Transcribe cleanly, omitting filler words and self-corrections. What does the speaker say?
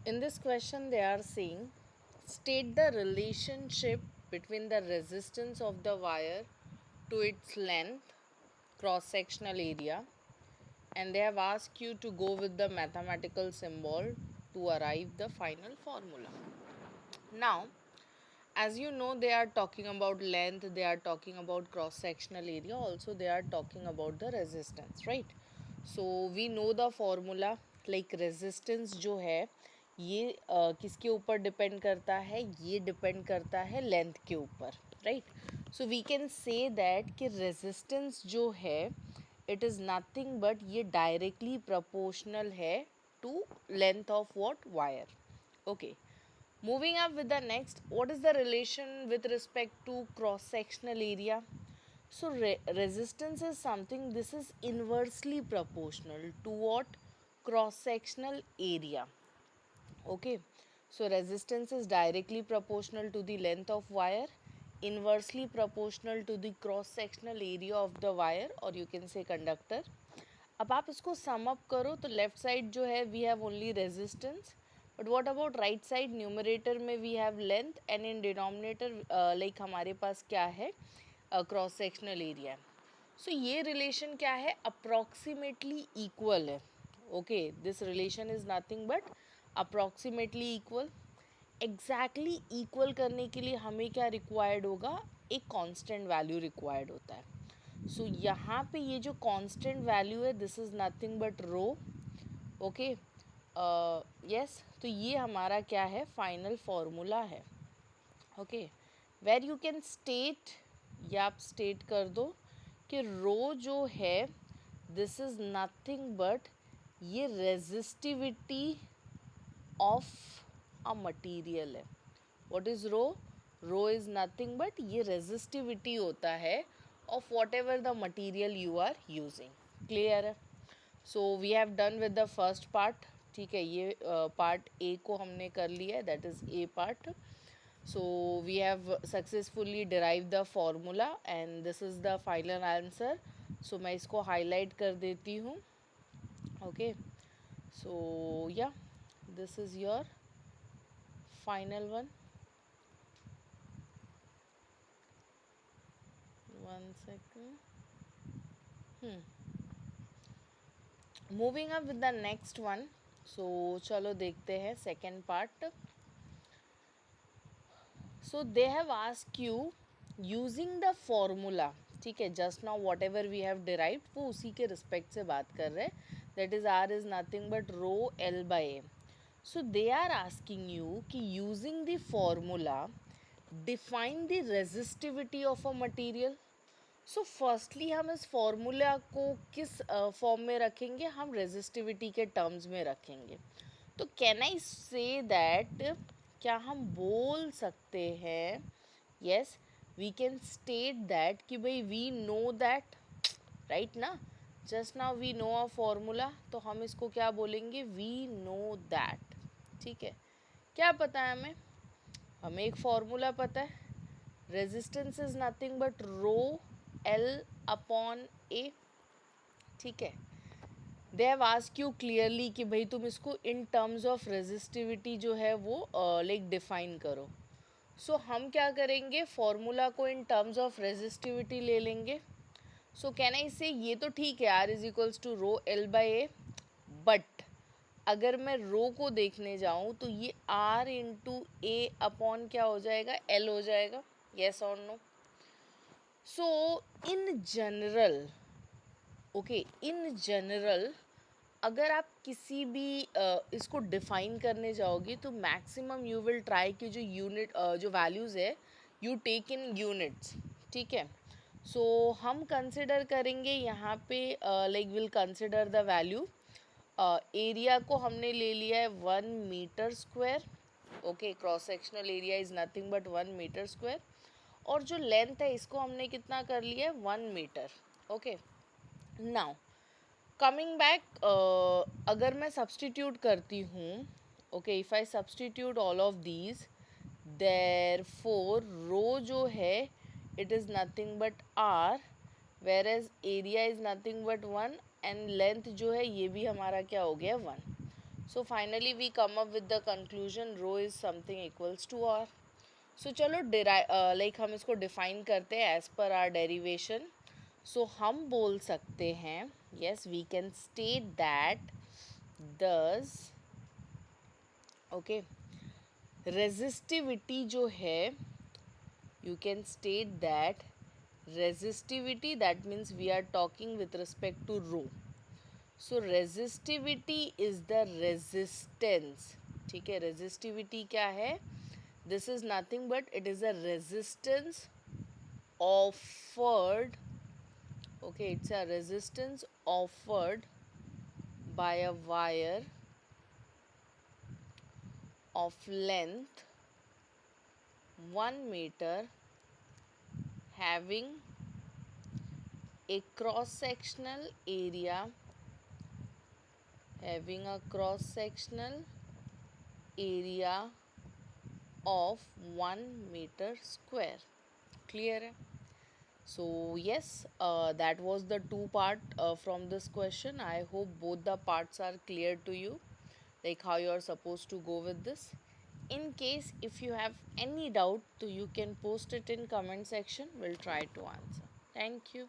In this question, they are saying state the relationship between the resistance of the wire to its length, cross sectional area, and they have asked you to go with the mathematical symbol to arrive the final formula. Now, as you know, they are talking about length, they are talking about cross sectional area, also they are talking about the resistance, right? So we know the formula, like resistance जो है ये किसके ऊपर depend करता है, ये depend करता है लेंथ के ऊपर, right? So we can say that कि रेजिस्टेंस जो है इट इज़ नथिंग बट ये डायरेक्टली प्रोपोर्शनल है to length of what wire. Okay, moving up with the next, what is the relation with respect to cross sectional area? So resistance is something, this is inversely proportional to what? Cross sectional area. Okay, so resistance is directly proportional to the length of wire, inversely proportional to the cross sectional area of the wire, or you can say conductor. अब आप इसको sum up करो तो left side जो है we have only resistance, but what about right side? Numerator में we have length and in denominator like हमारे पास क्या है? Cross sectional area. सो ये रिलेशन क्या है? अप्रॉक्सीमेटली इक्वल है. Okay, this relation is nothing but approximately equal. Exactly equal करने के लिए हमें क्या रिक्वायर्ड होगा? एक कांस्टेंट वैल्यू रिक्वायर्ड होता है. सो यहाँ पे ये जो कांस्टेंट वैल्यू है this is nothing but rho. Okay, yes, तो ये हमारा क्या है? फाइनल फॉर्मूला है. Okay, where you can state, या आप स्टेट कर दो कि रो जो है दिस इज़ नथिंग बट ये रेजिस्टिविटी ऑफ अ मटीरियल है. What is rho? Rho is nothing but ये रेजिस्टिविटी होता है of whatever the material you are using. Clear है? So we have done with the first part. ठीक है, ये part A को हमने कर लिया है, that is a part. So we have successfully derive the formula and this is the final answer. सो मैं इसको हाईलाइट कर देती हूँ. Okay, so yeah this is your final one. One second. Moving up with the next one. So चलो देखते हैं second part. So they have asked you using the formula. ठीक है, just now whatever we have derived वो उसी के respect से बात कर रहे हैं. That is R is nothing but rho L by A. So they are asking you कि using the formula define the resistivity of a material. So firstly हम इस फॉर्मूला को किस फॉर्म में रखेंगे? हम रेजिस्टिविटी के टर्म्स में रखेंगे. तो कैन आई से दैट, क्या हम बोल सकते हैं? Yes, we can state that कि भाई वी नो दैट, राइट ना? Just now we know a formula, तो हम इसको क्या बोलेंगे? We know that. ठीक है, क्या पता है हमें? हमें एक फॉर्मूला पता है, resistance is nothing but rho L upon A. ठीक है, they have ask you clearly कि भाई तुम इसको इन टर्म्स ऑफ रेजिस्टिविटी जो है वो लाइक डिफाइन करो. सो हम क्या करेंगे? फॉर्मूला को इन टर्म्स ऑफ रेजिस्टिविटी ले लेंगे. सो कैन आई से, ये तो ठीक है, R is equals to rho L by A, but अगर मैं रो को देखने जाऊँ तो ये R इंटू ए अपॉन क्या हो जाएगा? L हो जाएगा. येस और no? So in general, okay, in general अगर आप किसी भी इसको डिफाइन करने जाओगे तो मैक्सिमम यू विल ट्राई कि जो यूनिट जो वैल्यूज़ है यू टेक इन यूनिट्स. ठीक है, सो हम कंसिडर करेंगे यहाँ पे like will consider the value. Area को हमने ले लिया है 1 metre square. Okay, cross sectional area is nothing but 1 metre square. और जो लेंथ है इसको हमने कितना कर लिया है? 1 metre. Okay, now coming back, अगर मैं सब्सटीट्यूट करती हूँ, okay, if I substitute all of these, therefore rho जो है it is nothing but R, whereas area is nothing but 1 and length जो है ये भी हमारा क्या हो गया? 1. So finally we come up with the conclusion rho is something equals to r. So चलो like हम इसको define करते हैं as per our derivation. So हम बोल सकते हैं, yes we can state that thus okay resistivity जो है, you can state that resistivity, that means we are talking with respect to rho. So resistivity is the resistance. ठीक है, resistivity क्या है? This is nothing but it is a resistance offered. Okay, it's a resistance offered by a wire of length 1 meter having a cross sectional area of 1 meter square. Clear है? So yes, that was the two part from this question. I hope both the parts are clear to you, like how you are supposed to go with this. In case if you have any doubt, so you can post it in comment section. We'll try to answer. Thank you.